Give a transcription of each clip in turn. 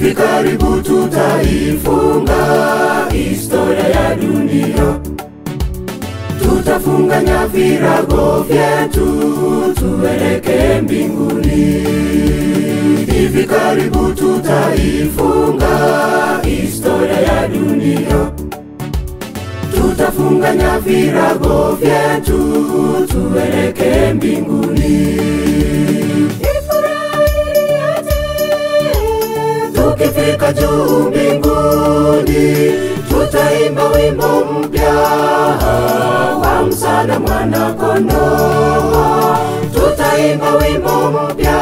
Hivi karibu tutaifunga historia ya dunia. Tutafunganya virago vyetu tuelekee mbinguni. Hivi karibu tutaifunga historia ya dunia. Tutafunganya virago vyetu tuelekee mbinguni. Tukifika juu mbinguni, tutaimba wimbo mpya wa msana mwana kondoo. Tutaimba wimbo mpya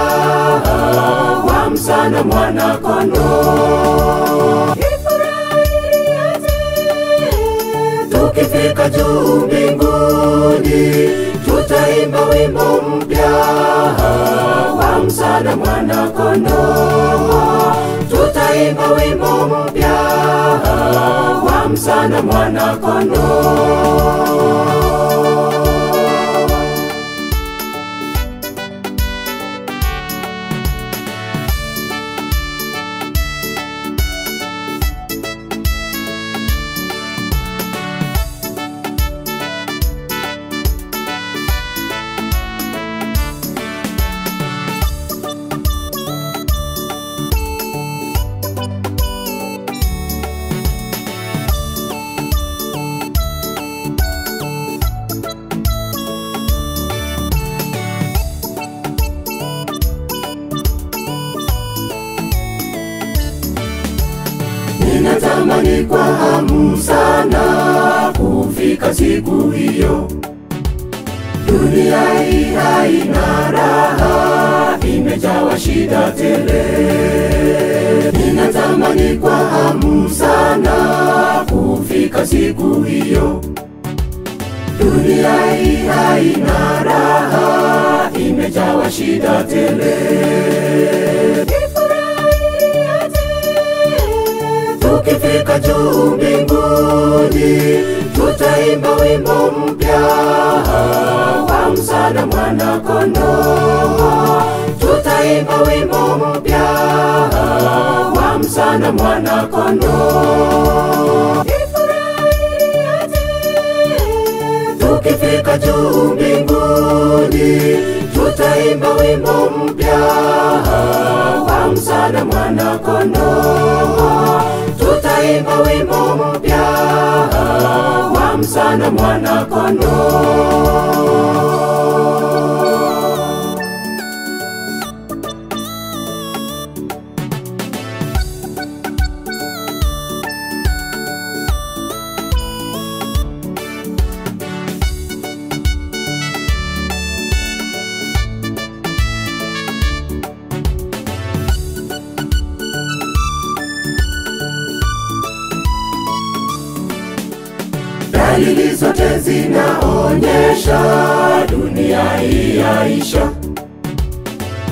wa msana mwana kondoo. Tukifika juu mbinguni, tutaimba wimbo mpya wa msana mwana kondoo. Tutaimba wimbo mpya wa msana mwana kondoo. Ninatamani kwa hamu sana kufika siku hiyo. Dunia hii haina raha, imejawa shida tele. Ninatamani kwa hamu sana kufika siku hiyo. Dunia hii haina raha, imejawa shida tele. Tukifika juu mbinguni, tutaimba wimbo mpya wa msana mwana kondoo. Tutaimba wimbo mpya wa msana mwana kondoo. Tukifika juu mbinguni, tutaimba wimbo mpya wa msana mwana kondoo. Tutaimba wimbo mpya wa msana mwana kondoo. Dalili zote zinaonyesha dunia hii yaisha.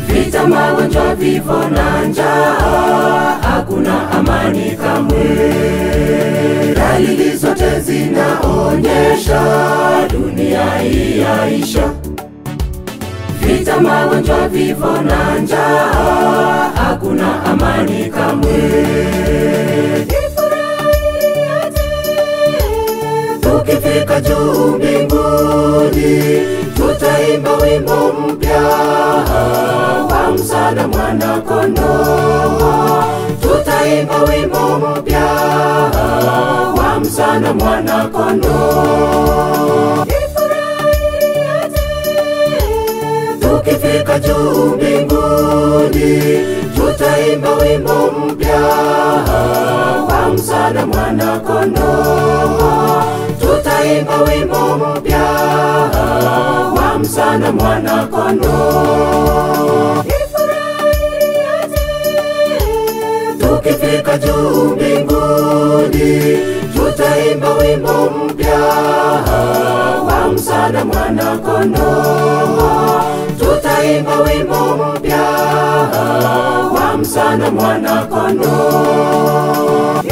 Vita, magonjwa, vifo na njaa, hakuna amani kamwe. Dalili zote zinaonyesha dunia hii yaisha. Vita, magonjwa, vifo na njaa, hakuna amani kamwe. Tukifika juu mbinguni, tutaimba wimbo mpya wa msana mwana kondoo. Tutaimba wimbo mpya wa msana mwana kondoo. Tukifika juu mbinguni, tutaimba wimbo mpya wa msana mwana kondoo. Tutaimba wimbo mpya wa msana mwana kondoo. Tukifika juu mbinguni, tutaimba wimbo mpya wa msana mwana kondoo. Tutaimba wimbo mpya wa msana mwana kondoo.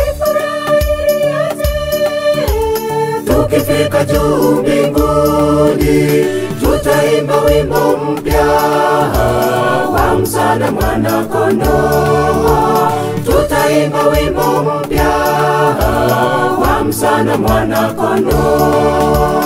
Tukifika juu mbinguni, tutaimba wimbo mpya wa msana mwana kondoo. twaimba wimbo mpya wa msana mwana kondoo.